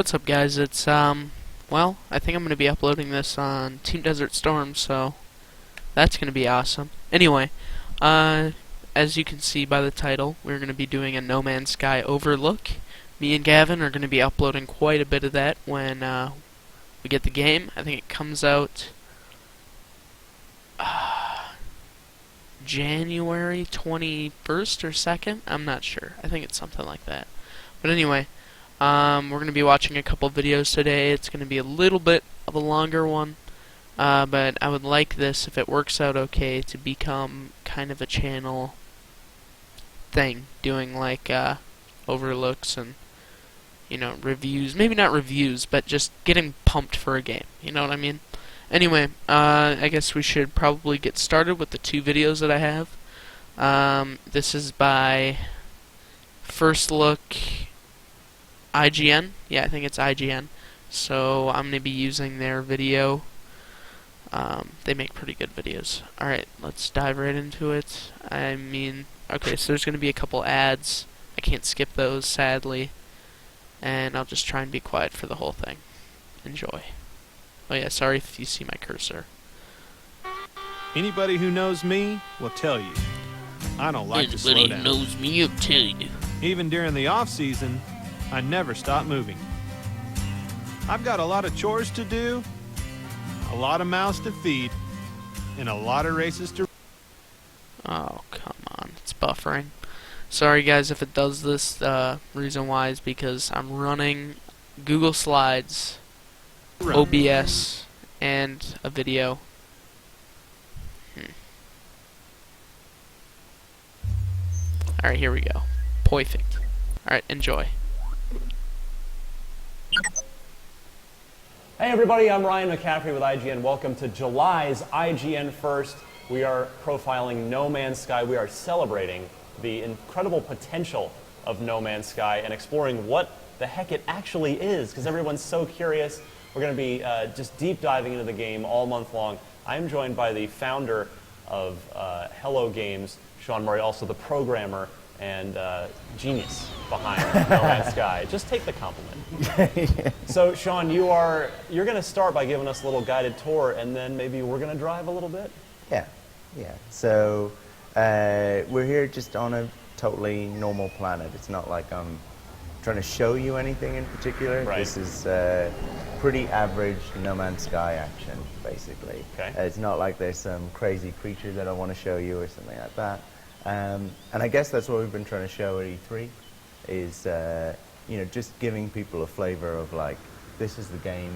What's up, guys? It's well, I think I'm gonna be uploading this on Team Desert Storm, so that's gonna be awesome. Anyway, as you can see by the title, we're gonna be doing a No Man's Sky Overlook. Me and Gavin are gonna be uploading quite a bit of that when we get the game. I think it comes out January 21st or 2nd. I'm not sure. I think it's something like that. But anyway. We're going to be watching a couple videos today. It's going to be a little bit of a longer one, but I would like this, if it works out okay, to become kind of a channel thing, doing like overlooks and, you know, reviews. Maybe not reviews, but just getting pumped for a game. You know what I mean? Anyway, I guess we should probably get started with the two videos that I have. This is by First Look IGN. Yeah, I think it's IGN. So I'm going to be using their video. They make pretty good videos. Alright, let's dive right into it. Okay, so there's going to be a couple ads. I can't skip those, sadly. And I'll just try and be quiet for the whole thing. Enjoy. Oh yeah, sorry if you see my cursor. Anybody who knows me will tell you, I don't like to slow down. Anybody who knows me will tell you. Even during the off-season, I never stop moving. I've got a lot of chores to do, a lot of mouths to feed, and a lot of races to... Oh, come on. It's buffering. Sorry, guys, if it does this. Reason why is because I'm running Google Slides, OBS, and a video. Alright, here we go. Perfect. Alright, enjoy. Hey everybody, I'm Ryan McCaffrey with IGN. Welcome to July's IGN First. We are profiling No Man's Sky. We are celebrating the incredible potential of No Man's Sky and exploring what the heck it actually is, because everyone's so curious. We're going to be just deep diving into the game all month long. I'm joined by the founder of Hello Games, Sean Murray, also the programmer and genius behind No Man's Sky. Just take the compliment. So, Sean, you're going to start by giving us a little guided tour, and then maybe we're going to drive a little bit? Yeah. So, we're here just on a totally normal planet. It's not like I'm trying to show you anything in particular. Right. This is pretty average No Man's Sky action, basically. Okay. It's not like there's some crazy creature that I want to show you or something like that. And I guess that's what we've been trying to show at E3, is you know, just giving people a flavor of like, this is the game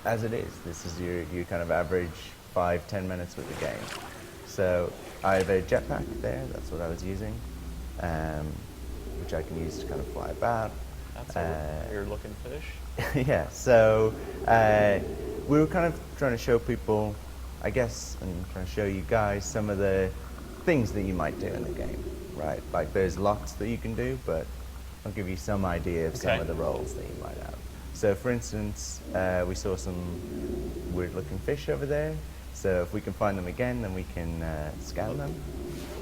as it is. This is your kind of average 5-10 minutes with the game. So I have a jetpack there, that's what I was using, which I can use to kind of fly about. That's a weird looking fish. Yeah, so we were kind of trying to show people, I guess, and trying to show you guys some of the things that you might do in the game, right? Like there's lots that you can do, but I'll give you some idea of some of the roles that you might have. So for instance, we saw some weird looking fish over there. So if we can find them again, then we can scan them.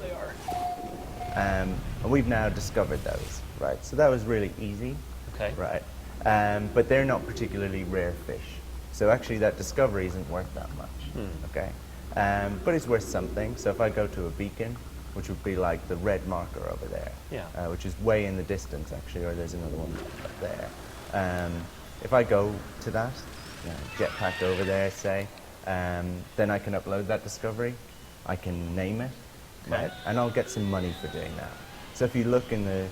There they are. And we've now discovered those, right? So that was really easy, Okay. right? But they're not particularly rare fish. So actually that discovery isn't worth that much, okay? But it's worth something. So if I go to a beacon, which would be like the red marker over there, which is way in the distance actually, or there's another one up there. If I go to that, jetpack over there, say, then I can upload that discovery. I can name it, right? And I'll get some money for doing that. So if you look in the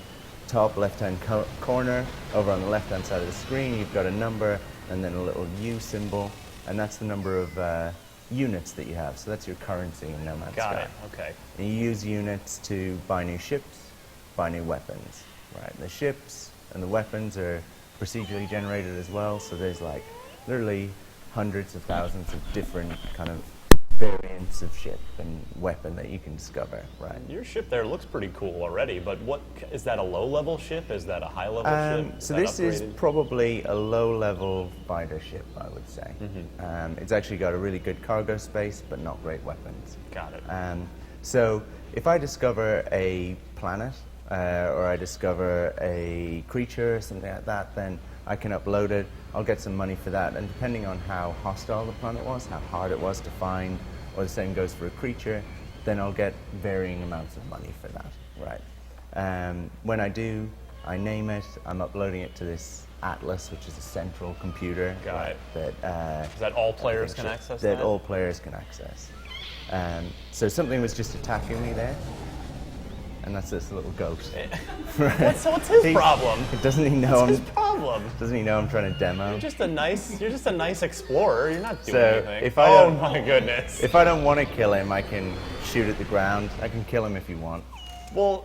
top left-hand corner, over on the left-hand side of the screen, you've got a number and then a little U symbol, and that's the number of units that you have. So that's your currency in No Man's Sky. Got it, okay. And you use units to buy new ships, buy new weapons, right? The ships and the weapons are procedurally generated as well, so there's like literally hundreds of thousands of different kind of variants of ship and weapon that you can discover, right? Your ship there looks pretty cool already, but what is that, a low-level ship? Is that a high-level ship? So this is probably a low-level fighter ship, I would say. It's actually got a really good cargo space, but not great weapons. Got it. So if I discover a planet or I discover a creature or something like that, then I can upload it, I'll get some money for that, and depending on how hostile the planet was, how hard it was to find, or the same goes for a creature, then I'll get varying amounts of money for that, right? When I do, I name it, I'm uploading it to this Atlas, which is a central computer. Got it. That, That all players can access that? That all players can access. So something was just attacking me there, and that's this little goat. What's his problem? Doesn't he know What's his problem? Doesn't he know I'm trying to demo? You're just a nice explorer. You're not doing So, anything. if I oh don't- my goodness. If I don't want to kill him, I can shoot at the ground. I can kill him if you want. Well,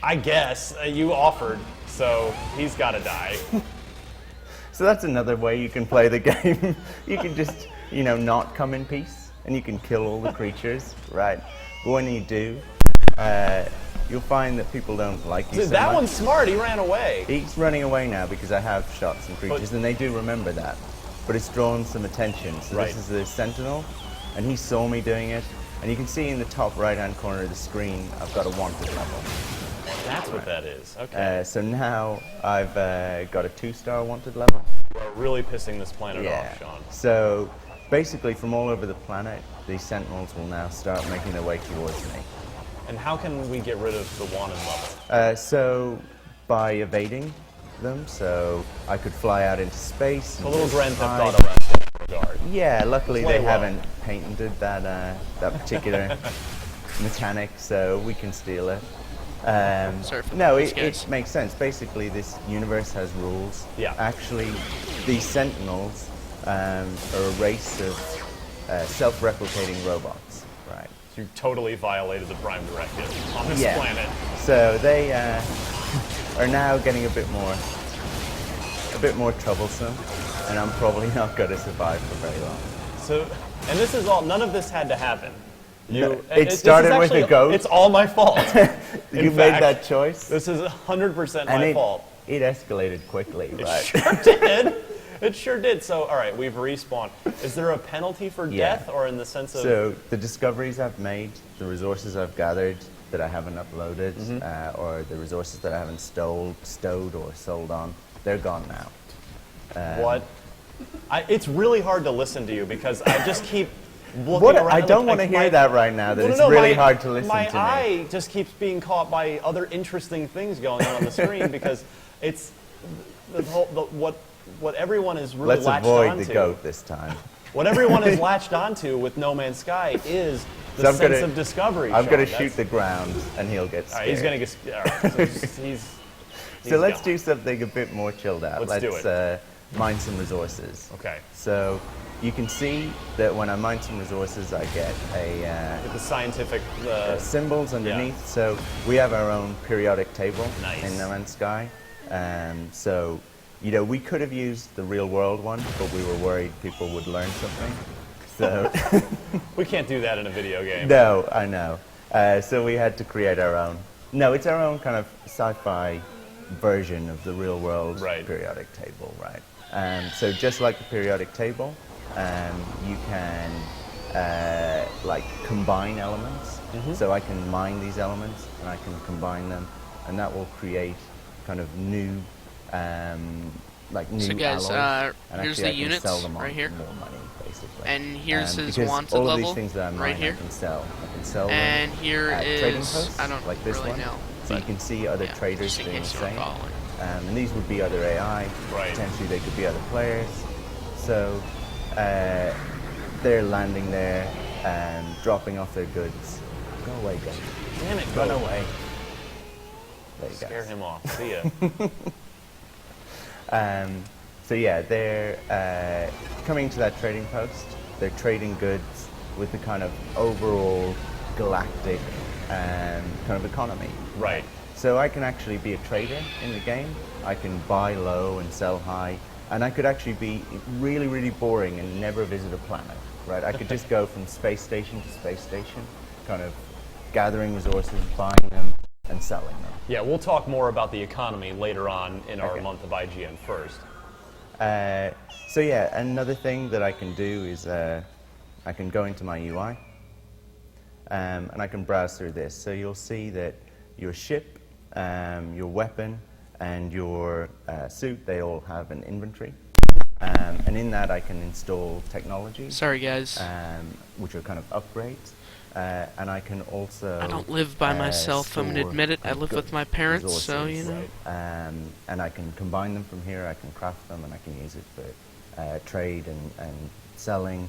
I guess you offered, so he's got to die. So that's another way you can play the game. You can just, not come in peace, and you can kill all the creatures, right? But when you do, you'll find that people don't like you so That much. one's smart. He ran away. He's running away now because I have shot some creatures, and they do remember that. But it's drawn some attention. So Right. this is the Sentinel, and he saw me doing it. And you can see in the top right-hand corner of the screen, I've got a wanted level. That's what that is. Okay. So now I've got a 2-star wanted level. We're really pissing this planet off, Sean. So basically, from all over the planet, these Sentinels will now start making their way towards me. And how can we get rid of the wanted level? So by evading them, so I could fly out into space. A and little just Grand Theft hide. Auto in that regard. Yeah, luckily Play they well. haven't patented that particular mechanic, so we can steal it. Sorry for No, those it guys. makes sense. Basically, this universe has rules. Yeah. Actually, these Sentinels are a race of self-replicating robots, right? You totally violated the Prime Directive on this Yeah. planet. So they are now getting a bit more troublesome, and I'm probably not going to survive for very long. So, and this is all. None of this had to happen. It started this is with a actually- goat. It's all my fault. You In made fact, that choice, This is 100% and my fault. it escalated quickly, right? Sure did. It sure did. So, all right, we've respawned. Is there a penalty for Yeah. death, or in the sense of? So the discoveries I've made, the resources I've gathered that I haven't uploaded, Mm-hmm. or the resources that I haven't stowed or sold on, they're gone now. What? It's really hard to listen to you because I just keep looking What? around. I don't want to like hear my- that right now. That Well, it's no, really my- hard to listen my to me. eye just keeps being caught by other interesting things going on the screen because it's what everyone is really Let's latched avoid onto. the goat this time. What everyone is latched onto with No Man's Sky is the So I'm sense gonna- of discovery. I'm Sean. going to That's- shoot the ground, and he'll get All scared. right, he's gonna get. All right, so he's So let's gone. do something a bit more chilled out. Let's do it. Mine some resources. Okay. So you can see that when I mine some resources, I get With the scientific. symbols underneath. So we have our own periodic table Nice. in No Man's Sky. So we could have used the real world one, but we were worried people would learn something. So we can't do that in a video game. no, I know. So we had to create our own. No, it's our own kind of sci-fi version of the real world Right. periodic table, right? So just like the periodic table, you can combine elements. Mm-hmm. So I can mine these elements and I can combine them, and that will create kind of new, new So guys, alloys. And here's actually the I can units sell them on right here. for more money, basically. And here's his because wanted all of level these things that I mine, right here. I can sell. I can sell them And here at trading is posts, I don't like this really one. know. So you but can see other yeah, traders just in doing the case you were same. following. And these would be other AI. Right. Potentially they could be other players. So they're landing there and dropping off their goods. Go away, guys. Damn it, Run go. away. There you Scare go. him off. See ya. So yeah, they're coming to that trading post. They're trading goods with the kind of overall galactic kind of economy. Right. So I can actually be a trader in the game. I can buy low and sell high, and I could actually be really, really boring and never visit a planet. Right? I could just go from space station to space station, kind of gathering resources, buying them, and selling them. Yeah, we'll talk more about the economy later on in our Okay. month of IGN first. So yeah, another thing that I can do is I can go into my UI and I can browse through this. So you'll see that your ship, your weapon, and your suit, they all have an inventory. And in that I can install technologies. Sorry, guys. Which are kind of upgrades. And I can also I don't live by myself. I'm gonna store admit it. I kind of live with goods, my parents, so resources, you know. and I can combine them from here. I can craft them, and I can use it for trade and selling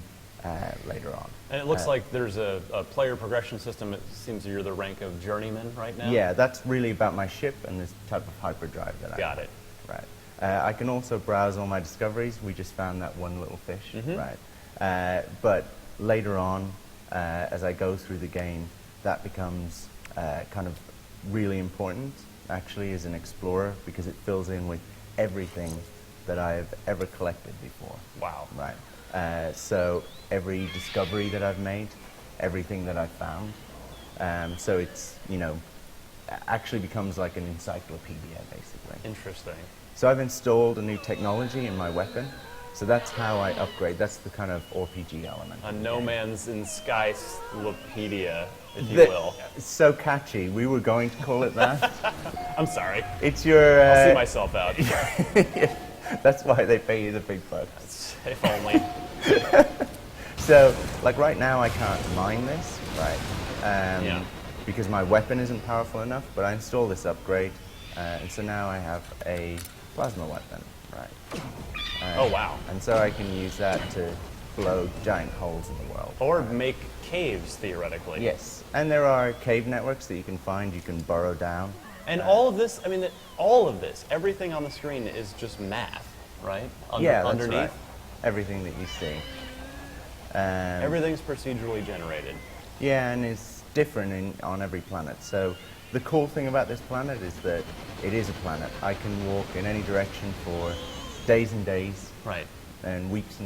later on. And it looks like there's a player progression system. It seems you're the rank of journeyman right now. Yeah, that's really about my ship and this type of hyperdrive that I Got have. it. Right. I can also browse all my discoveries. We just found that one little fish. Right. But later on, as I go through the game, that becomes kind of really important, actually, as an explorer, because it fills in with everything that I've ever collected before. Wow. Right. So every discovery that I've made, everything that I've found. So it's, actually becomes like an encyclopedia, basically. Interesting. So I've installed a new technology in my weapon. So that's how I upgrade. That's the kind of RPG element. A No Man's in Sky Slopedia, if you That- will. It's so catchy. We were going to call it that. I'm sorry. It's your. I'll see myself out. That's why they pay you the big bucks. If only. So, like right now, I can't mine this, right? Yeah. Because my weapon isn't powerful enough. But I install this upgrade, and so now I have a plasma weapon, right? Oh, wow. And so I can use that to blow giant holes in the world. Or make caves, theoretically. Yes, and there are cave networks that you can find. You can burrow down. And all of this, all of this, everything on the screen is just math, right? Yeah, that's underneath. right. Everything that you see. Everything's procedurally generated. Yeah, and it's different on every planet. So the cool thing about this planet is that it is a planet. I can walk in any direction for days and days Right. and weeks.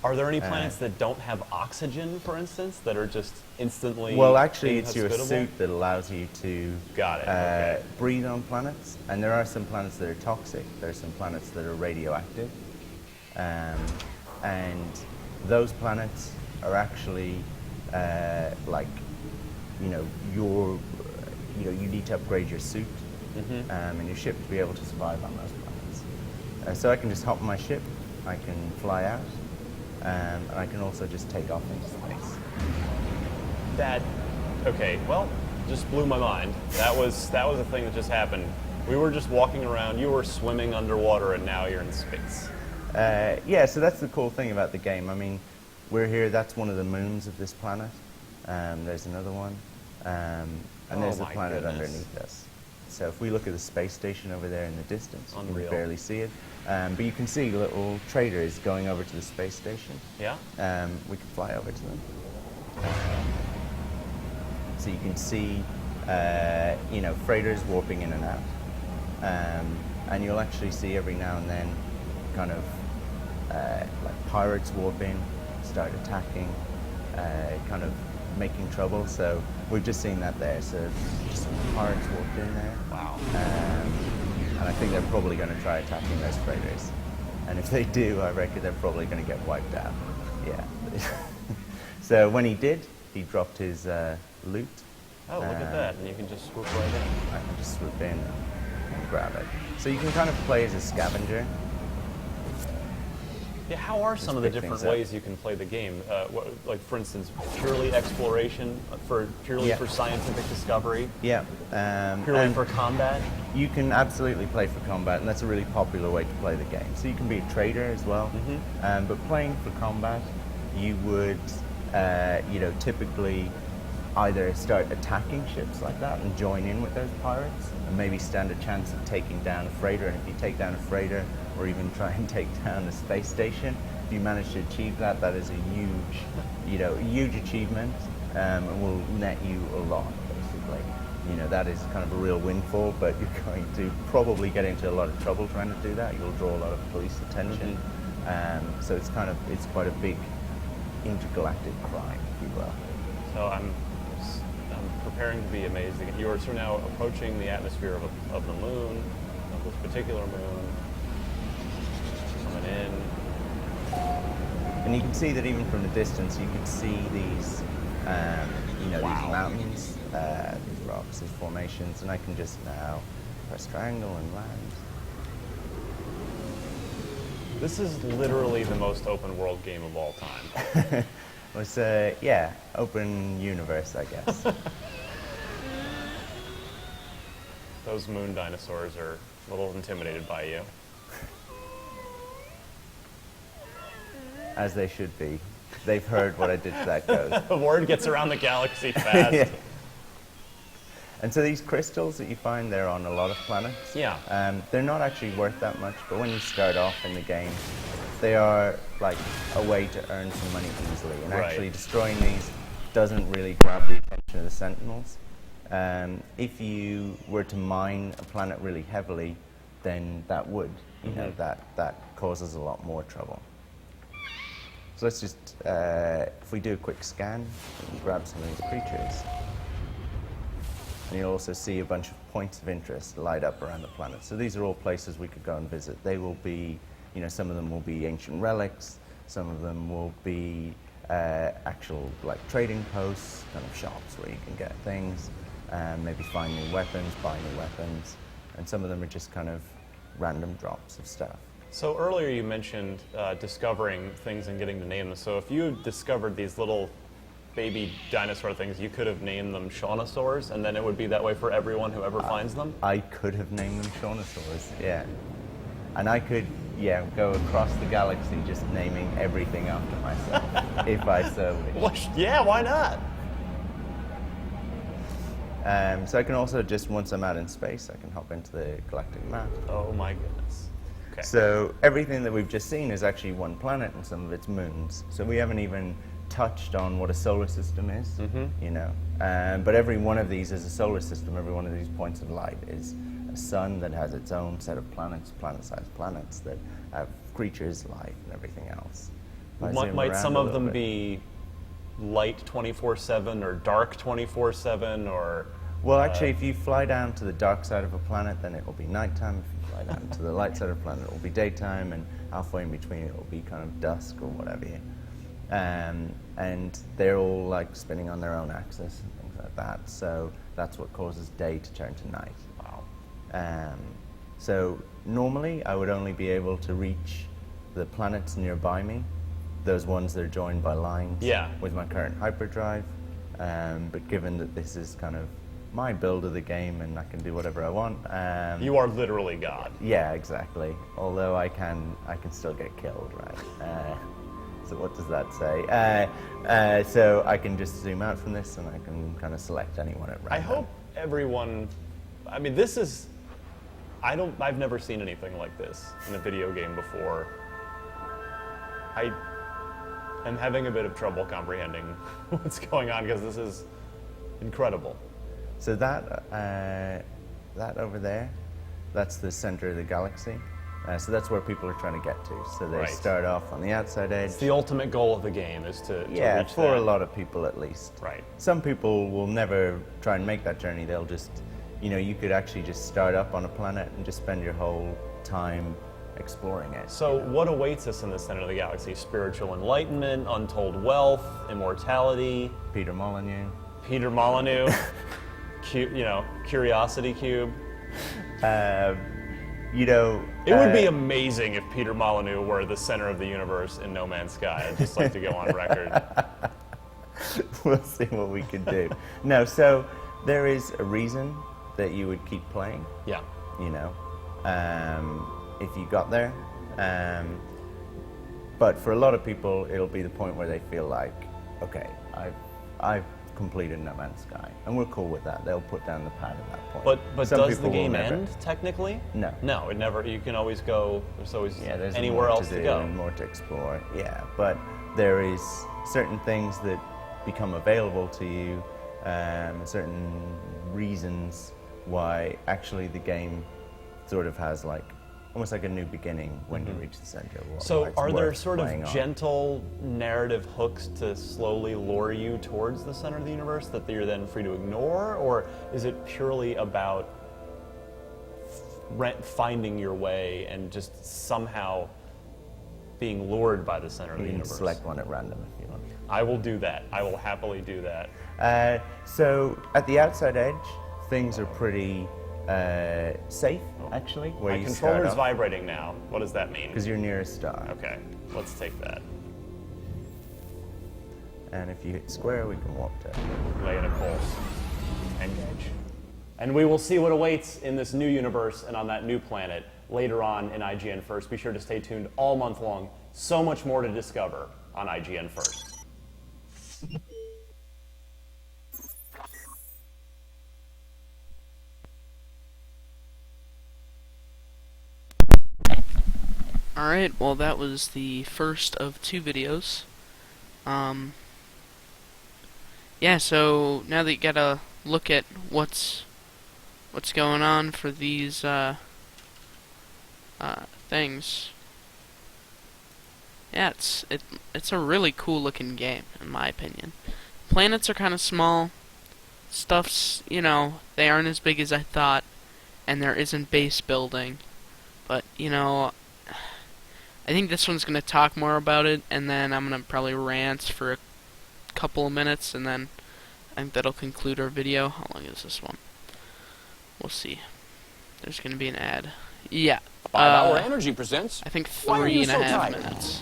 Are there any planets that don't have oxygen, for instance, that are just instantly Well, actually, it's your inhospitable? suit that allows you to Got it, okay. breathe on planets. And there are some planets that are toxic. There are some planets that are radioactive. And those planets are actually you need to upgrade your suit and your ship to be able to survive on those planets. So I can just hop on my ship, I can fly out, and I can also just take off into space. Just blew my mind. That was a thing that just happened. We were just walking around, you were swimming underwater, and now you're in space. Yeah, so that's the cool thing about the game. I mean, we're here, that's one of the moons of this planet. There's another one. And there's the my planet goodness. underneath us. So if we look at the space station over there in the distance, you Unreal. can barely see it. But you can see little traders going over to the space station. Yeah? We can fly over to them. So you can see, freighters warping in and out. And you'll actually see every now and then kind of like pirates warp in, start attacking, kind of making trouble. So we've just seen that there. So just some pirates warped in there. Wow. And I think they're probably going to try attacking those freighters. And if they do, I reckon they're probably going to get wiped out. Yeah. So when he did, he dropped his loot. Oh, look at that. And you can just swoop right in. I can just swoop in and grab it. So you can kind of play as a scavenger. Yeah, how are some of the pick different things up. ways you can play the game? Like, for instance, purely exploration, purely Yeah. for scientific discovery, Yeah. purely and for combat? you can absolutely play for combat, and that's a really popular way to play the game. So you can be a trader as well. But playing for combat, you would, typically either start attacking ships like that and join in with those pirates, and maybe stand a chance of taking down a freighter. And if you take down a freighter, or even try and take down a space station, if you manage to achieve that, that is a huge achievement, and will net you a lot, basically. That is kind of a real windfall, but you're going to probably get into a lot of trouble trying to do that. You'll draw a lot of police attention. So it's quite a big intergalactic crime, if you will. So I'm preparing to be amazed again. You are so now approaching the atmosphere of the moon, of this particular moon, coming in. And you can see that even from the distance, you can see these, Wow. these mountains, these rocks, these formations, and I can just now press triangle and land. This is literally the most open world game of all time. Well, it's yeah, open universe, I guess. Those moon dinosaurs are a little intimidated by you. As they should be. They've heard what I did to that ghost. The word gets around the galaxy fast. Yeah. And so these crystals that you find, they're on a lot of planets. Yeah. They're not actually worth that much, but when you start off in the game, they are like a way to earn some money easily. And Right. actually destroying these doesn't really grab the attention of the Sentinels. If you were to mine a planet really heavily, then that would, you know, that causes a lot more trouble. So let's just, if we do a quick scan, we can grab some of these creatures. And you'll also see a bunch of points of interest light up around the planet. So these are all places we could go and visit. They will be, you know, some of them will be ancient relics, some of them will be actual like trading posts, kind of shops where you can get things, maybe find new weapons, buy new weapons, and some of them are just kind of random drops of stuff. So earlier you mentioned discovering things and getting to name them. So if you discovered these little baby dinosaur things, you could have named them Shaunosaurs, and then it would be that way for everyone who ever finds them? I could have named them Shaunosaurs, yeah. And I could, yeah, go across the galaxy just naming everything after myself, if I so wish. Well, yeah, why not? So I can also just, once I'm out in space, I can hop into the galactic map. Oh my goodness. Okay. So everything that we've just seen is actually one planet and some of its moons. So we haven't even touched on what a solar system is, you know. But every one of these is a solar system. Every one of these points of light is a sun that has its own set of planets, planet-sized planets that have creatures, life, and everything else. If I zoom Might around some a of little them bit. be light 24/7 or dark 24/7 or? Well, actually, if you fly down to the dark side of a planet, then it will be nighttime. If you fly down to the light side of a planet, it will be daytime, and halfway in between, it will be kind of dusk or whatever. And they're all like spinning on their own axis and things like that. So that's what causes day to turn to night. Wow. So normally, I would only be able to reach the planets nearby me, those ones that are joined by lines, Yeah. with my current hyperdrive. But given that this is kind of my build of the game and I can do whatever I want. You are literally God. Yeah, exactly. Although I can still get killed, right? So what does that say? So I can just zoom out from this and I can kind of select anyone at random. I hope everyone, I mean, this is, I've never seen anything like this in a video game before. I am having a bit of trouble comprehending what's going on because this is incredible. So that over there, that's the center of the galaxy. So that's where people are trying to get to. So they Right. start off on the outside edge. It's the ultimate goal of the game is to Yeah, reach for that. a lot of people at least. Right. Some people will never try and make that journey. They'll just, you know, you could actually just start up on a planet and just spend your whole time exploring it. So what awaits us in the center of the galaxy? Spiritual enlightenment, untold wealth, immortality, Peter Molyneux. Peter Molyneux, Curiosity Cube. You know, It would be amazing if Peter Molyneux were the center of the universe in No Man's Sky. I'd just like to go on record. We'll see what we can do. No, so there is a reason that you would keep playing, Yeah. you know, if you got there. But for a lot of people, it'll be the point where they feel like, okay, I've completed No Man's Sky, and we're cool with that. They'll put down the pad at that point. But Some does the people will game never. end technically? No. No, it never. You can always go. There's always Yeah, there's anywhere more else to to do go. and more to explore. Yeah, but there is certain things that become available to you, certain reasons why actually the game sort of has like almost like a new beginning when you reach the center. Of what, So why it's are there worth sort of playing on. gentle narrative hooks to slowly lure you towards the center of the universe that you're then free to ignore, or is it purely about finding your way and just somehow being lured by the center of You the can universe? select one at random if you want. I will do that. I will happily do that. So at the outside edge, things are pretty safe, actually, where My you controller's vibrating now. What does that mean? because you're near a star. Okay, let's take that. And if you hit square, we can warp to it. Lay in a pulse. Engage. And we will see what awaits in this new universe and on that new planet later on in IGN First. Be sure to stay tuned all month long. So much more to discover on IGN First. Alright, well that was the first of 2 videos. Yeah, so now that you get a look at what's going on for these things. Yeah, it's a really cool looking game in my opinion. Planets are kind of small. Stuff's, you know, they aren't as big as I thought, and there isn't base building. But, you know, I think this one's going to talk more about it, and then I'm going to probably rant for a couple of minutes, and then I think that'll conclude our video. How long is this one? We'll see. There's going to be an ad. Yeah. 5 Hour Energy presents. I think Why are you 3.5 so tired? minutes.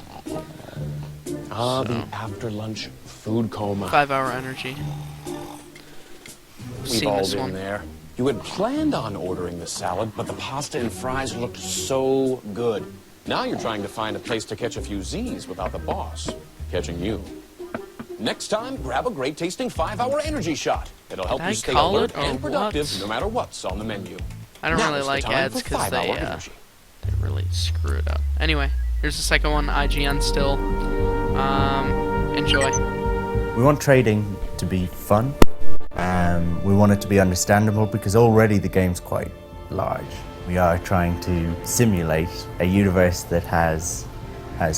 The after lunch food coma. 5 Hour Energy. We've Seen all this been one. there. You had planned on ordering the salad, but the pasta and fries looked so good. Now you're trying to find a place to catch a few Z's without the boss catching you. Next time, grab a great tasting 5 Hour Energy shot. It'll help Did I you stay call alert it, or and productive what? no matter what's on the menu. I don't Now really is the like time ads for because 5 they Hour Energy. really screw it up. Anyway, here's the second one, IGN still. Enjoy. We want trading to be fun. We want it to be understandable because already the game's quite large. We are trying to simulate a universe that has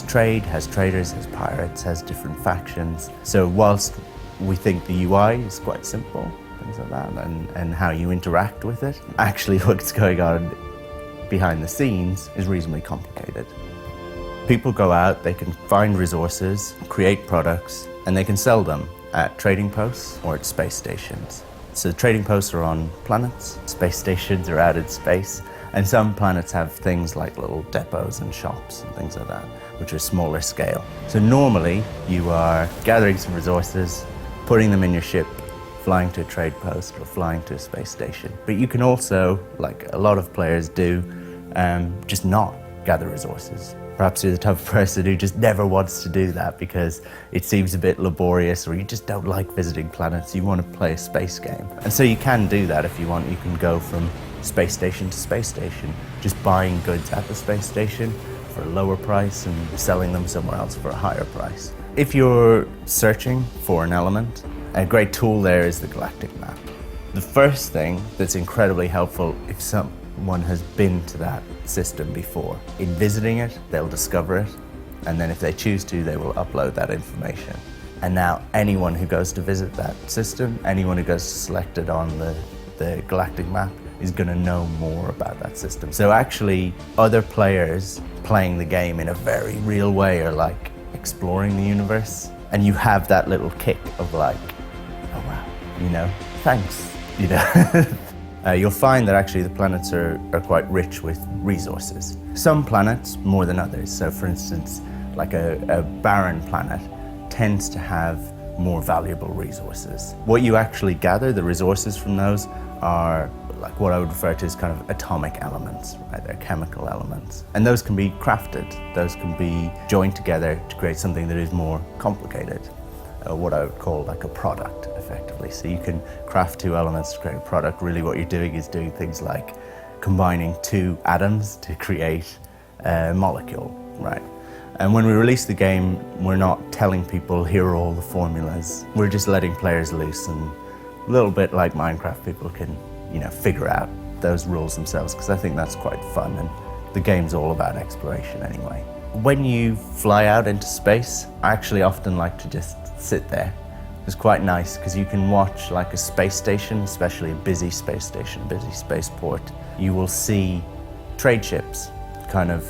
trade, has traders, has pirates, has different factions. So whilst we think the UI is quite simple, things like that, and how you interact with it, actually what's going on behind the scenes is reasonably complicated. People go out, they can find resources, create products, and they can sell them at trading posts or at space stations. So trading posts are on planets, space stations are out in space, and some planets have things like little depots and shops and things like that, which are smaller scale. So normally you are gathering some resources, putting them in your ship, flying to a trade post or flying to a space station. But you can also, like a lot of players do, just not gather resources. Perhaps you're the type of person who just never wants to do that because it seems a bit laborious, or you just don't like visiting planets, you want to play a space game. And so you can do that if you want. You can go from space station to space station, just buying goods at the space station for a lower price and selling them somewhere else for a higher price. If you're searching for an element, a great tool there is the galactic map. The first thing that's incredibly helpful if someone has been to that system before. In visiting it, they'll discover it, and then if they choose to, they will upload that information. And now anyone who goes to visit that system, anyone who goes to select it on the galactic map, is going to know more about that system. So actually, other players playing the game in a very real way are like exploring the universe, and you have that little kick of like, oh wow, you know, thanks, you know. You'll find that actually the planets are quite rich with resources. Some planets more than others. So for instance, like a barren planet tends to have more valuable resources. What you actually gather, the resources from those, are like what I would refer to as kind of atomic elements, right? They're chemical elements. And those can be crafted. Those can be joined together to create something that is more complicated. What I would call like a product, effectively. So you can craft 2 elements to create a product. Really what you're doing is doing things like combining 2 atoms to create a molecule, right? And when we release the game, we're not telling people, here are all the formulas. We're just letting players loose, and a little bit like Minecraft, people can, you know, figure out those rules themselves, because I think that's quite fun, and the game's all about exploration anyway. When you fly out into space, I actually often like to just sit there. It's quite nice because you can watch like a space station, especially a busy space station, busy spaceport. You will see trade ships kind of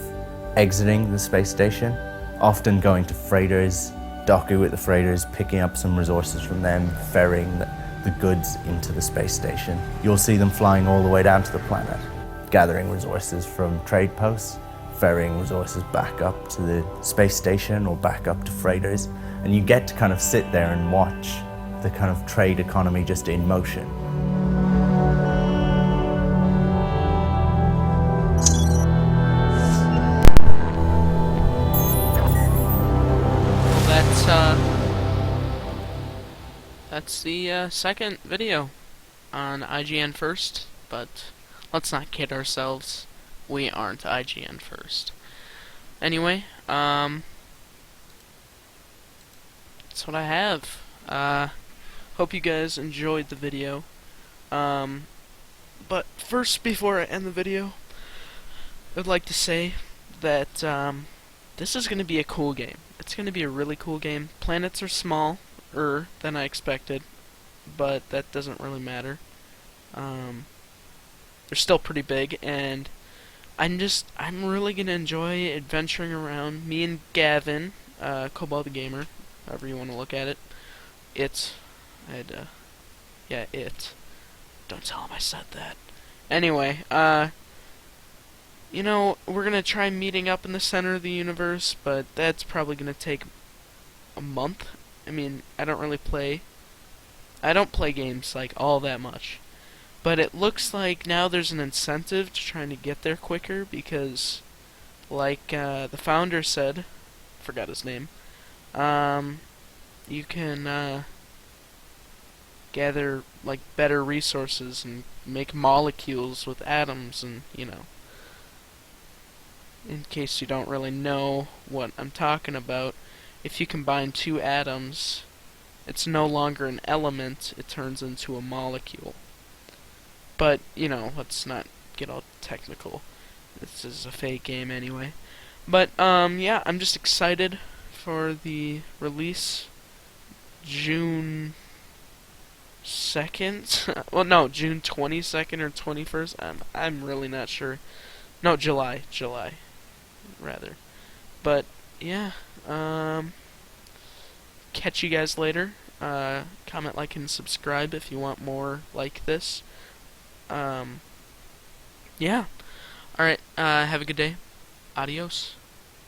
exiting the space station, often going to freighters, docking with the freighters, picking up some resources from them, ferrying the goods into the space station. You'll see them flying all the way down to the planet, gathering resources from trade posts, ferrying resources back up to the space station or back up to freighters, and you get to kind of sit there and watch the kind of trade economy just in motion. That's the second video on IGN First, but let's not kid ourselves. We aren't IGN First. Anyway, that's what I have. Hope you guys enjoyed the video. But first, before I end the video, I'd like to say that this is going to be a cool game. It's going to be a really cool game. Planets are smaller than I expected, but that doesn't really matter. They're still pretty big, and I'm really going to enjoy adventuring around. Me and Gavin, Cobalt the Gamer, however you want to look at it. Don't tell him I said that. Anyway, you know, we're gonna try meeting up in the center of the universe, but that's probably gonna take a month. I mean, I don't play games like all that much. But it looks like now there's an incentive to trying to get there quicker because, like the founder said, forgot his name, you can gather like better resources and make molecules with atoms, and you know, in case you don't really know what I'm talking about, if you combine two atoms, it's no longer an element, it turns into a molecule. But, you know, let's not get all technical. This is a fake game anyway. But, yeah, I'm just excited for the release. June 2nd? Well, no, June 22nd or 21st? I'm really not sure. No, July, rather. But, yeah, catch you guys later. Comment, like, and subscribe if you want more like this. Yeah. Alright, have a good day. Adios.